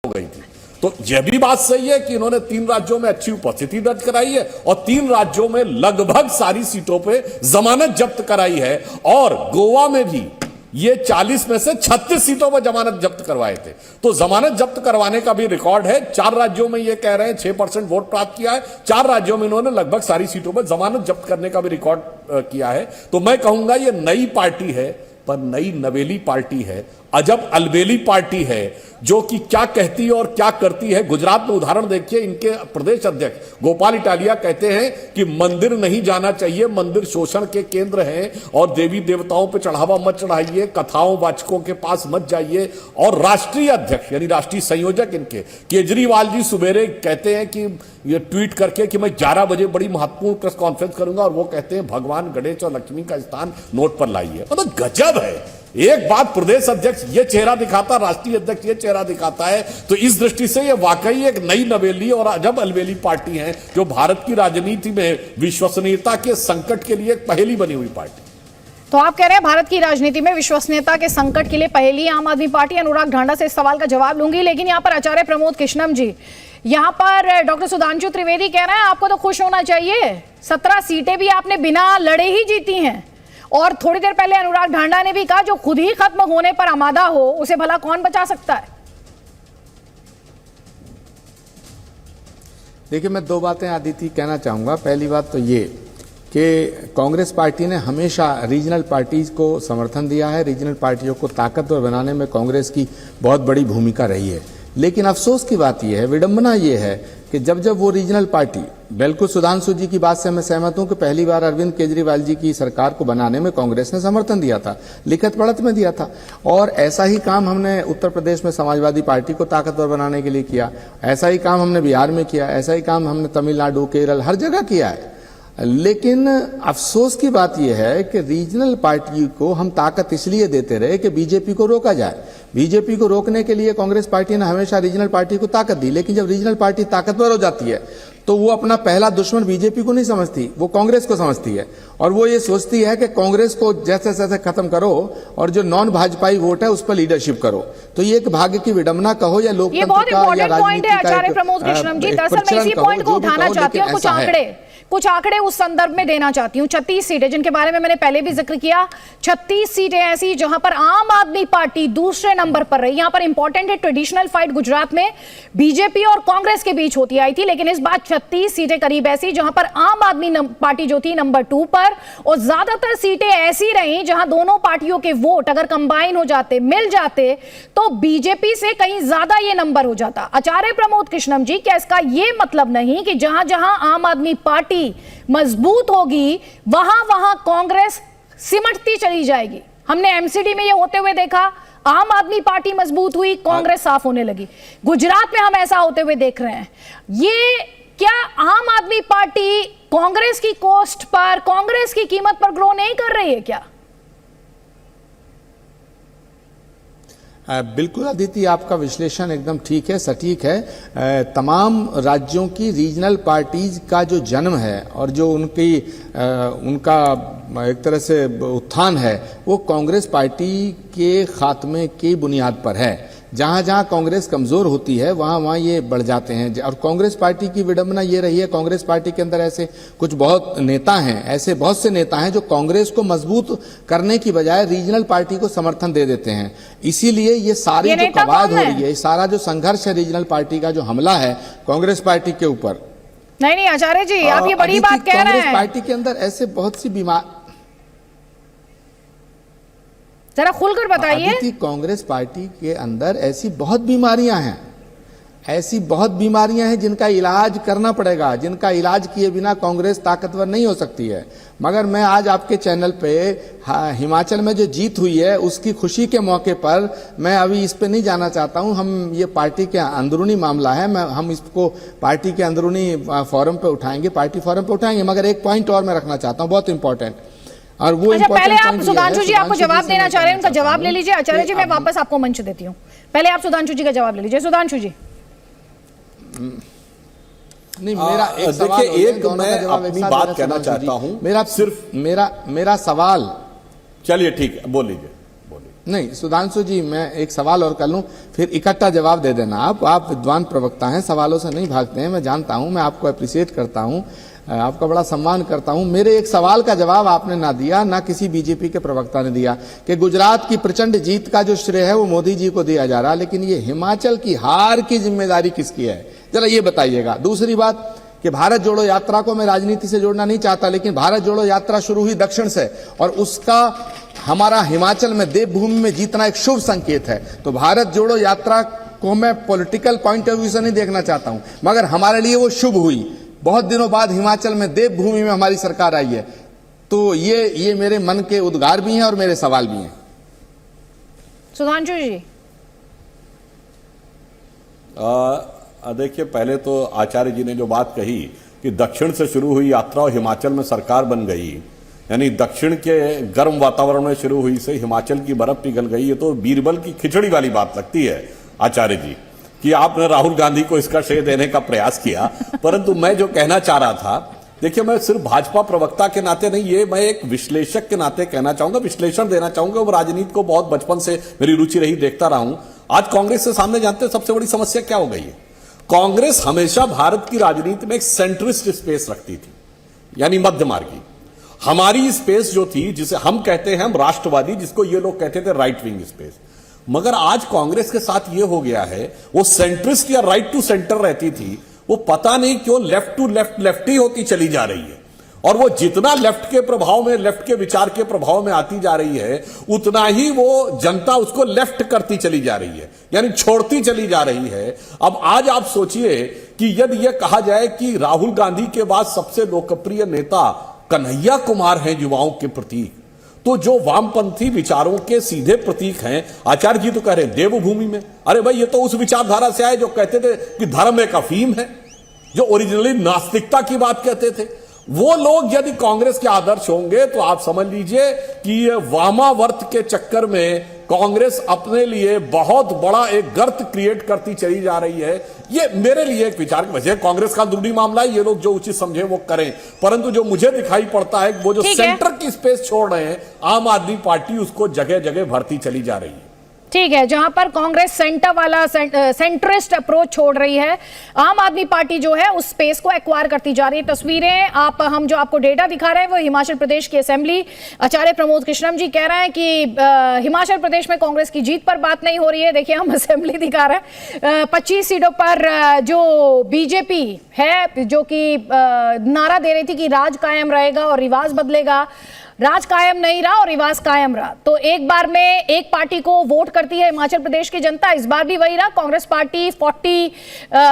हो गई थी। तो यह भी बात सही है कि इन्होंने 3 राज्यों में अच्छी उपस्थिति दर्ज कराई है और 3 राज्यों में लगभग सारी सीटों पे जमानत जब्त कराई है, और गोवा में भी ये 40 में से 36 सीटों पर जमानत जब्त करवाए थे। तो जमानत जब्त करवाने का भी रिकॉर्ड है। 4 राज्यों में ये कह रहे हैं 6% वोट प्राप्त किया है, 4 राज्यों में इन्होंने लगभग सारी सीटों पर जमानत जब्त करने का भी रिकॉर्ड किया है। तो मैं कहूंगा ये नई पार्टी है, पर नई नवेली पार्टी है, अजब अलबेली पार्टी है, जो कि क्या कहती है और क्या करती है। गुजरात में उदाहरण देखिए, इनके प्रदेश अध्यक्ष गोपाल इटालिया कहते हैं कि मंदिर नहीं जाना चाहिए, मंदिर शोषण के केंद्र हैं, और देवी देवताओं पर चढ़ावा मत चढ़ाइए, कथाओं वाचकों के पास मत जाइए। और राष्ट्रीय अध्यक्ष यानी राष्ट्रीय संयोजक इनके केजरीवाल जी सुबेरे कहते हैं कि ये ट्वीट करके कि मैं 11 बजे बड़ी महत्वपूर्ण प्रेस कॉन्फ्रेंस करूंगा, और वो कहते हैं भगवान गणेश और लक्ष्मी का स्थान नोट पर लाइए। मतलब गजब है। एक बात प्रदेश अध्यक्ष ये चेहरा दिखाता, राष्ट्रीय अध्यक्ष ये चेहरा दिखाता है। तो इस दृष्टि से ये वाकई एक नई नवेली और अजब अलबेली पार्टी है, जो भारत की राजनीति में विश्वसनीयता के संकट के लिए एक पहेली बनी हुई पार्टी। तो आप कह रहे हैं भारत की राजनीति में विश्वसनीयता के संकट के लिए पहेली आम आदमी पार्टी। अनुराग ढांडा से इस सवाल का जवाब लूंगी, लेकिन यहाँ पर आचार्य प्रमोद कृष्णम जी, यहाँ पर डॉक्टर सुधांशु त्रिवेदी कह रहे हैं आपको तो खुश होना चाहिए, 17 सीटें भी आपने बिना लड़े ही जीती हैं। और थोड़ी देर पहले अनुराग ढांडा ने भी कहा जो खुद ही खत्म होने पर आमादा हो उसे भला कौन बचा सकता है। देखिए, मैं 2 बातें आदित्य कहना चाहूंगा। पहली बात तो ये कि कांग्रेस पार्टी ने हमेशा रीजनल पार्टीज को समर्थन दिया है। रीजनल पार्टियों को ताकतवर बनाने में कांग्रेस की बहुत बड़ी भूमिका रही है। लेकिन अफसोस की बात यह है, विडंबना यह है कि जब जब वो रीजनल पार्टी, बिल्कुल सुधांशु जी की बात से मैं सहमत हूं कि पहली बार अरविंद केजरीवाल जी की सरकार को बनाने में कांग्रेस ने समर्थन दिया था, लिखित पढ़त में दिया था। और ऐसा ही काम हमने उत्तर प्रदेश में समाजवादी पार्टी को ताकतवर बनाने के लिए किया, ऐसा ही काम हमने बिहार में किया, ऐसा ही काम हमने तमिलनाडु, केरल, हर जगह किया है। लेकिन अफसोस की बात यह है कि रीजनल पार्टी को हम ताकत इसलिए देते रहे कि बीजेपी को रोका जाए। बीजेपी को रोकने के लिए कांग्रेस पार्टी ने हमेशा रीजनल पार्टी को ताकत दी, लेकिन जब रीजनल पार्टी ताकतवर हो जाती है तो वो अपना पहला दुश्मन बीजेपी को नहीं समझती, वो कांग्रेस को समझती है। और वो ये सोचती है कि कांग्रेस को जैसे जैसे खत्म करो और जो नॉन भाजपाई वोट है उस पर लीडरशिप करो। तो ये एक भाग्य की विडंबना कहो या लोकतंत्र का या राजनीति का आचार्य प्रमोद कृष्णम जी, दरअसल मैं इसी पॉइंट को उठाना चाहती हूँ। कुछ आंकड़े उस संदर्भ में देना चाहती हूँ। 36 सीटें जिनके बारे में मैंने पहले भी जिक्र किया, 36 सीटें ऐसी जहां पर आम आदमी पार्टी दूसरे नंबर पर रही। यहां पर इंपॉर्टेंट है, ट्रेडिशनल फाइट गुजरात में बीजेपी और कांग्रेस के बीच होती आई थी, लेकिन इस बार 36 सीटें करीब ऐसी जहां पर आम आदमी पार्टी जो थी नंबर 2 पर, और ज्यादातर सीटें ऐसी रही जहां दोनों पार्टियों के वोट अगर कंबाइन हो जाते, मिल जाते, तो बीजेपी से कहीं ज्यादा ये नंबर हो जाता। आचार्य प्रमोद कृष्णम जी, क्या इसका ये मतलब नहीं कि जहां जहां आम आदमी पार्टी मजबूत होगी वहां वहां कांग्रेस सिमटती चली जाएगी? हमने एमसीडी में ये होते हुए देखा, आम आदमी पार्टी मजबूत हुई, कांग्रेस साफ होने लगी। गुजरात में हम ऐसा होते हुए देख रहे हैं। ये क्या आम आदमी पार्टी कांग्रेस की कॉस्ट पर, कांग्रेस की कीमत पर ग्रो नहीं कर रही है क्या? बिल्कुल आदित्य, आपका विश्लेषण एकदम ठीक है, सटीक है। तमाम राज्यों की रीजनल पार्टीज का जो जन्म है और जो उनका एक तरह से उत्थान है, वो कांग्रेस पार्टी के खात्मे की बुनियाद पर है। जहां जहां कांग्रेस कमजोर होती है वहां वहां ये बढ़ जाते हैं। और कांग्रेस पार्टी की विडंबना ये रही है, कांग्रेस पार्टी के अंदर ऐसे कुछ बहुत नेता हैं, ऐसे बहुत से नेता हैं जो कांग्रेस को मजबूत करने की बजाय रीजनल पार्टी को समर्थन दे देते हैं। इसीलिए ये सारी जो कवायद हो रही है, सारा जो संघर्ष है, रीजनल पार्टी का जो हमला है कांग्रेस पार्टी के ऊपर। नहीं आचार्य जी, आप ये बड़ी बात कह रहे हैं। कांग्रेस पार्टी के अंदर ऐसे बहुत सी बीमार, जरा खुलकर बताइए। कांग्रेस पार्टी के अंदर ऐसी बहुत बीमारियां हैं, ऐसी बहुत बीमारियां हैं जिनका इलाज करना पड़ेगा, जिनका इलाज किए बिना कांग्रेस ताकतवर नहीं हो सकती है। मगर मैं आज आपके चैनल पे हिमाचल में जो जीत हुई है उसकी खुशी के मौके पर मैं अभी इस पे नहीं जाना चाहता हूं। हम ये पार्टी के अंदरूनी मामला है, हम इसको पार्टी के अंदरूनी फोरम पे उठाएंगे, पार्टी फोरम पे उठाएंगे। मगर एक पॉइंट और मैं रखना चाहता हूं, बहुत इंपॉर्टेंट। और वो अच्छा, पहले आप सुधांशु जी आपको जवाब देना चाह रहे हैं, उनका जवाब ले लीजिए। आचार्य जी, मैं वापस आपको मंच देती हूँ, पहले आप सुधांशु जी का जवाब ले लीजिए। सुधांशु जी। नहीं, मेरा एक सवाल, एक मैं अपनी बात कहना चाहता हूं, मेरा सिर्फ मेरा सवाल। चलिए ठीक है, बोल लीजिए। नहीं सुधांशु जी, मैं एक सवाल और कर लूं, फिर इकट्ठा जवाब दे देना। आप विद्वान प्रवक्ता हैं, सवालों से नहीं भागते हैं, मैं जानता हूं, मैं आपको अप्रिशिएट करता हूं, आपका बड़ा सम्मान करता हूं। मेरे एक सवाल का जवाब आपने ना दिया, ना किसी बीजेपी के प्रवक्ता ने दिया, कि गुजरात की प्रचंड जीत का जो श्रेय है वो मोदी जी को दिया जा रहा, लेकिन ये हिमाचल की हार की जिम्मेदारी किसकी है, जरा ये बताइएगा। दूसरी बात कि भारत जोड़ो यात्रा को मैं राजनीति से जोड़ना नहीं चाहता, लेकिन भारत जोड़ो यात्रा शुरू हुई दक्षिण से, और उसका हमारा हिमाचल में देवभूमि में जीतना एक शुभ संकेत है। तो भारत जोड़ो यात्रा को मैं पॉलिटिकल पॉइंट ऑफ व्यू से नहीं देखना चाहता हूं, मगर हमारे लिए वो शुभ हुई। बहुत दिनों बाद हिमाचल में देवभूमि में हमारी सरकार आई है, तो ये मेरे मन के उद्गार भी हैं और मेरे सवाल भी हैं। सुधांशु जी, देखिए, पहले तो आचार्य जी ने जो बात कही कि दक्षिण से शुरू हुई यात्रा और हिमाचल में सरकार बन गई, यानी दक्षिण के गर्म वातावरण में शुरू हुई से हिमाचल की बर्फ पिघल गई, ये तो बीरबल की खिचड़ी वाली बात लगती है आचार्य जी, कि आपने राहुल गांधी को इसका श्रेय देने का प्रयास किया। परंतु मैं जो कहना चाह रहा था, देखिए, मैं सिर्फ भाजपा प्रवक्ता के नाते नहीं, ये मैं एक विश्लेषक के नाते कहना चाहूंगा, विश्लेषण देना चाहूंगा। वो राजनीति को बहुत बचपन से मेरी रुचि रही, देखता रहा हूं। आज कांग्रेस के सामने जानते हैं सबसे बड़ी समस्या क्या हो गई है? कांग्रेस हमेशा भारत की राजनीति में एक सेंट्रिस्ट स्पेस रखती थी, यानी मध्य मार्गी। हमारी स्पेस जो थी, जिसे हम कहते हैं हम राष्ट्रवादी, जिसको ये लोग कहते थे राइट विंग स्पेस, मगर आज कांग्रेस के साथ ये हो गया है, वो सेंट्रिस्ट या राइट टू सेंटर रहती थी, वो पता नहीं क्यों लेफ्ट टू लेफ्ट ही होती चली जा रही है। और वो जितना लेफ्ट के प्रभाव में, लेफ्ट के विचार के प्रभाव में आती जा रही है, उतना ही वो जनता उसको लेफ्ट करती चली जा रही है, यानी छोड़ती चली जा रही है। अब आज आप सोचिए कि यदि यह कहा जाए कि राहुल गांधी के बाद सबसे लोकप्रिय नेता कन्हैया कुमार हैं युवाओं के प्रतीक, तो जो वामपंथी विचारों के सीधे प्रतीक हैं, आचार्य जी तो कह रहे हैं देवभूमि में। अरे भाई, ये तो उस विचारधारा से आए जो कहते थे कि धर्म एक अफीम है, जो ओरिजिनली नास्तिकता की बात कहते थे। वो लोग यदि कांग्रेस के आदर्श होंगे तो आप समझ लीजिए कि ये वामावर्त के चक्कर में कांग्रेस अपने लिए बहुत बड़ा एक गर्त क्रिएट करती चली जा रही है। ये मेरे लिए एक विचार की वजह, कांग्रेस का दूसरी मामला है, ये लोग जो उचित समझे वो करें, परंतु जो मुझे दिखाई पड़ता है वो जो सेंटर की स्पेस छोड़ रहे हैं आम आदमी पार्टी, उसको जगह जगह भरती चली जा रही है। ठीक है, जहां पर कांग्रेस सेंटर वाला सेंट्रिस्ट अप्रोच छोड़ रही है, आम आदमी पार्टी जो है उस स्पेस को एक्वायर करती जा रही है। तस्वीरें हम जो आपको डेटा दिखा रहे हैं वो हिमाचल प्रदेश की असेंबली, आचार्य प्रमोद कृष्णम जी कह रहे हैं कि हिमाचल प्रदेश में कांग्रेस की जीत पर बात नहीं हो रही है। देखिए, हम असेंबली दिखा रहे हैं, 25 सीटों पर जो बीजेपी है, जो कि नारा दे रही थी कि राज कायम रहेगा और रिवाज बदलेगा, राज कायम नहीं रहा और रिवाज कायम रहा। तो एक बार में एक पार्टी को वोट करती है हिमाचल प्रदेश की जनता, इस बार भी वही रहा। कांग्रेस पार्टी 40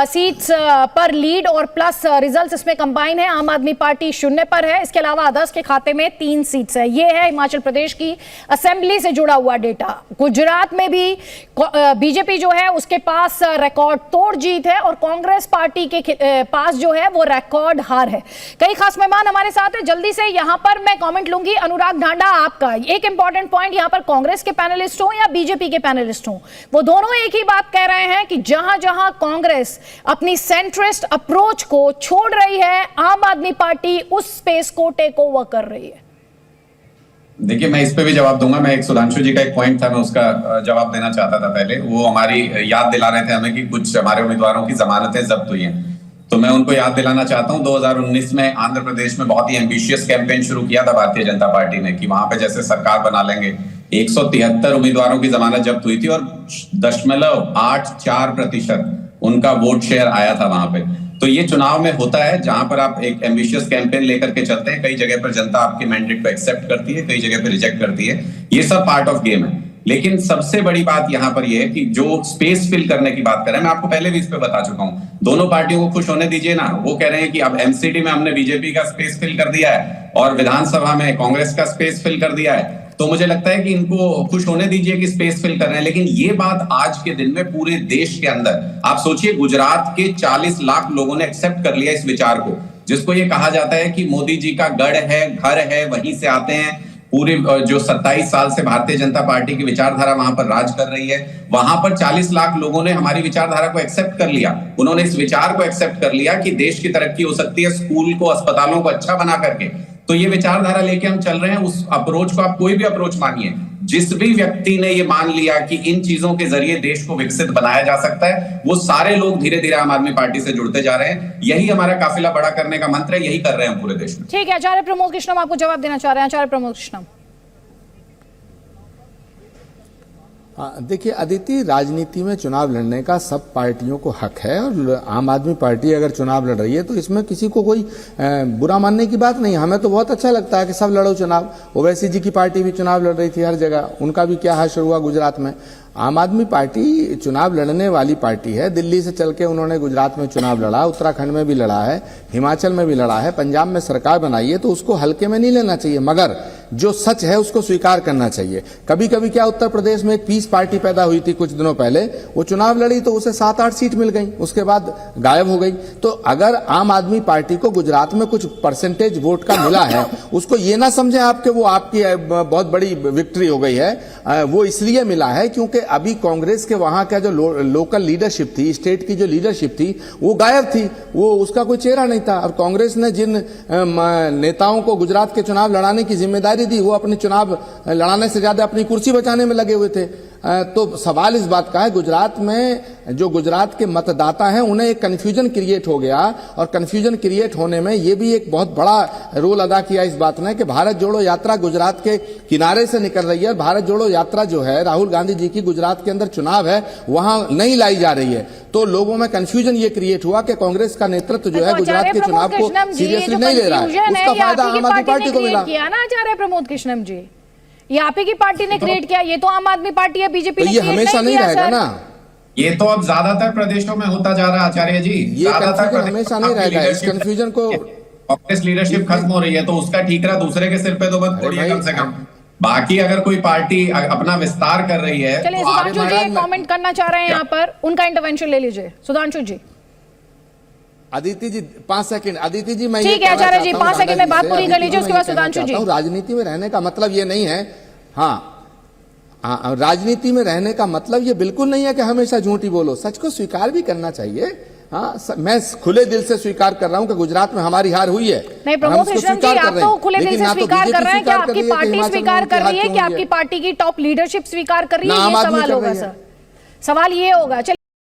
सीट्स पर लीड और प्लस रिजल्ट्स इसमें कंबाइन है। आम आदमी पार्टी 0 पर है। इसके अलावा अदर्स के खाते में 3 सीट्स है। ये है हिमाचल प्रदेश की असेंबली से जुड़ा हुआ डेटा। गुजरात में भी बीजेपी जो है उसके पास रिकॉर्ड तोड़ जीत है और कांग्रेस पार्टी के पास जो है वो रिकॉर्ड हार है। कई खास मेहमान हमारे साथ है, जल्दी से यहां पर मैं कॉमेंट लूंगी। अनुराग ढांडा, आपका एक इंपॉर्टेंट पॉइंट, यहां पर कांग्रेस के पैनलिस्ट हो या बीजेपी के पैनलिस्ट हो, वो दोनों एक ही बात कह रहे हैं कि जहां जहां कांग्रेस अपनी सेंट्रिस्ट अप्रोच को छोड़ रही है, आम आदमी पार्टी उस स्पेस को टेक ओवर कर रही है। देखिए, मैं इस पे भी जवाब दूंगा। मैं एक सुधांशु जी का एक पॉइंट था, मैं उसका जवाब देना चाहता था। पहले वो हमारी याद दिला रहे थे हमें कि कुछ हमारे उम्मीदवारों की जमानतें जब्त हुई हैं, तो मैं उनको याद दिलाना चाहता हूं 2019 में आंध्र प्रदेश में बहुत ही एम्बिशियस कैंपेन शुरू किया था भारतीय जनता पार्टी ने कि वहां पे जैसे सरकार बना लेंगे। 173 उम्मीदवारों की जमानत जब्त हुई थी और 0.84% उनका वोट शेयर आया था वहां पे। तो ये चुनाव में होता है, जहां पर आप एक एम्बिशियस कैंपेन लेकर के चलते हैं, कई जगह पर जनता आपके मैंडेट को एक्सेप्ट करती है, कई जगह पर रिजेक्ट करती है। ये सब पार्ट ऑफ गेम है। लेकिन सबसे बड़ी बात यहां पर यह है कि जो स्पेस फिल करने की बात कर रहे हैं, मैं आपको पहले भी इस पे बता चुका हूं, दोनों पार्टियों को खुश होने दीजिए ना। वो कह रहे हैं कि अब एमसीडी में हमने बीजेपी का स्पेस फिल कर दिया है और विधानसभा में कांग्रेस का स्पेस फिल कर दिया है, तो मुझे लगता है कि इनको खुश होने दीजिए कि स्पेस फिल कर रहे हैं। लेकिन ये बात आज के दिन में पूरे देश के अंदर, आप सोचिए, गुजरात के 40 लाख लोगों ने एक्सेप्ट कर लिया इस विचार को, जिसको ये कहा जाता है कि मोदी जी का गढ़ है, घर है, वहीं से आते हैं। पूरे जो 27 साल से भारतीय जनता पार्टी की विचारधारा वहां पर राज कर रही है, वहां पर 40 लाख लोगों ने हमारी विचारधारा को एक्सेप्ट कर लिया। उन्होंने इस विचार को एक्सेप्ट कर लिया कि देश की तरक्की हो सकती है स्कूल को, अस्पतालों को अच्छा बना करके। तो ये विचारधारा लेके हम चल रहे हैं। उस अप्रोच को आप कोई भी अप्रोच मानिए, जिस भी व्यक्ति ने ये मान लिया कि इन चीजों के जरिए देश को विकसित बनाया जा सकता है, वो सारे लोग धीरे धीरे आम आदमी पार्टी से जुड़ते जा रहे हैं। यही हमारा काफिला बड़ा करने का मंत्र है, यही कर रहे हैं पूरे देश में। ठीक है, आचार्य प्रमोद कृष्णम आपको जवाब देना चाह रहे हैं। आचार्य प्रमोद कृष्णम, देखिए अदिति, राजनीति में चुनाव लड़ने का सब पार्टियों को हक है और आम आदमी पार्टी अगर चुनाव लड़ रही है तो इसमें किसी को कोई बुरा मानने की बात नहीं। हमें तो बहुत अच्छा लगता है कि सब लड़ो चुनाव। ओवैसी जी की पार्टी भी चुनाव लड़ रही थी हर जगह, उनका भी क्या हाशिर हुआ गुजरात में। आम आदमी पार्टी चुनाव लड़ने वाली पार्टी है। दिल्ली से चल के उन्होंने गुजरात में चुनाव लड़ा, उत्तराखंड में भी लड़ा है, हिमाचल में भी लड़ा है, पंजाब में सरकार बनाई है, तो उसको हल्के में नहीं लेना चाहिए, मगर जो सच है उसको स्वीकार करना चाहिए। कभी कभी क्या, उत्तर प्रदेश में एक पीस पार्टी पैदा हुई थी कुछ दिनों पहले, वो चुनाव लड़ी तो उसे 7-8 सीट मिल गई, उसके बाद गायब हो गई। तो अगर आम आदमी पार्टी को गुजरात में कुछ परसेंटेज वोट का मिला है, उसको ये ना समझे आपके वो आपकी बहुत बड़ी विक्ट्री हो गई है। वो इसलिए मिला है क्योंकि अभी कांग्रेस के वहां का जो लोकल लीडरशिप थी, स्टेट की जो लीडरशिप थी, वो गायब थी, वो उसका कोई चेहरा नहीं था। और कांग्रेस ने जिन नेताओं को गुजरात के चुनाव लड़ाने की जिम्मेदारी दी, वो अपने चुनाव लड़ाने से ज्यादा अपनी कुर्सी बचाने में लगे हुए थे। तो सवाल इस बात का है, गुजरात में जो गुजरात के मतदाता हैं उन्हें एक कंफ्यूजन क्रिएट हो गया, और कंफ्यूजन क्रिएट होने में ये भी एक बहुत बड़ा रोल अदा किया इस बात ने कि भारत जोड़ो यात्रा गुजरात के किनारे से निकल रही है। भारत जोड़ो यात्रा जो है राहुल गांधी जी की, गुजरात के अंदर चुनाव है, वहां नहीं लाई जा रही है। तो लोगों में कंफ्यूजन ये क्रिएट हुआ कि कांग्रेस का नेतृत्व जो है गुजरात के चुनाव को सीरियसली नहीं ले रहा है। उसका फायदा आम आदमी पार्टी को मिला। आचार्य प्रमोद कृष्णम जी, ये आप ही की पार्टी ने क्रिएट किया, ये तो आम आदमी पार्टी है, बीजेपी तो ये हमेशा नहीं रहेगा ना। ये तो अब ज्यादातर प्रदेशों में होता जा रहा है आचार्य जी। ये कंफ्यूजन हमेशा नहीं रहेगा। इस कंफ्यूजन को कांग्रेस लीडरशिप खत्म हो रही है तो उसका ठीकरा दूसरे के सिर पे तो मत फोड़िए कम से कम। बाकी अगर कोई पार्टी अपना विस्तार कर रही है, चलिए सुधांशु जी कमेंट करना चाह रहे हैं यहाँ पर, उनका इंटरवेंशन ले लीजिए। सुधांशु जी। अदिति जी 5 सेकंड। अदिति जी, मैं ठीक है आचार्य जी 5 सेकंड में बात पूरी कर लीजिए, उसके बाद सुधांशु जी। राजनीति में रहने का मतलब ये नहीं है, हाँ, राजनीति में रहने का मतलब ये बिल्कुल नहीं है कि हमेशा झूठी बोलो, सच को स्वीकार भी करना चाहिए। हाँ, मैं खुले दिल से स्वीकार कर रहा हूँ कि गुजरात में हमारी हार हुई है। नहीं प्रमोद कृष्णन जी, आप तो खुले दिल से स्वीकार कर रहे हैं कि आपकी पार्टी स्वीकार कर रही है, कि आपकी पार्टी की टॉप लीडरशिप स्वीकार कर रही है, ये सवाल होगा सर, सवाल ये होगा।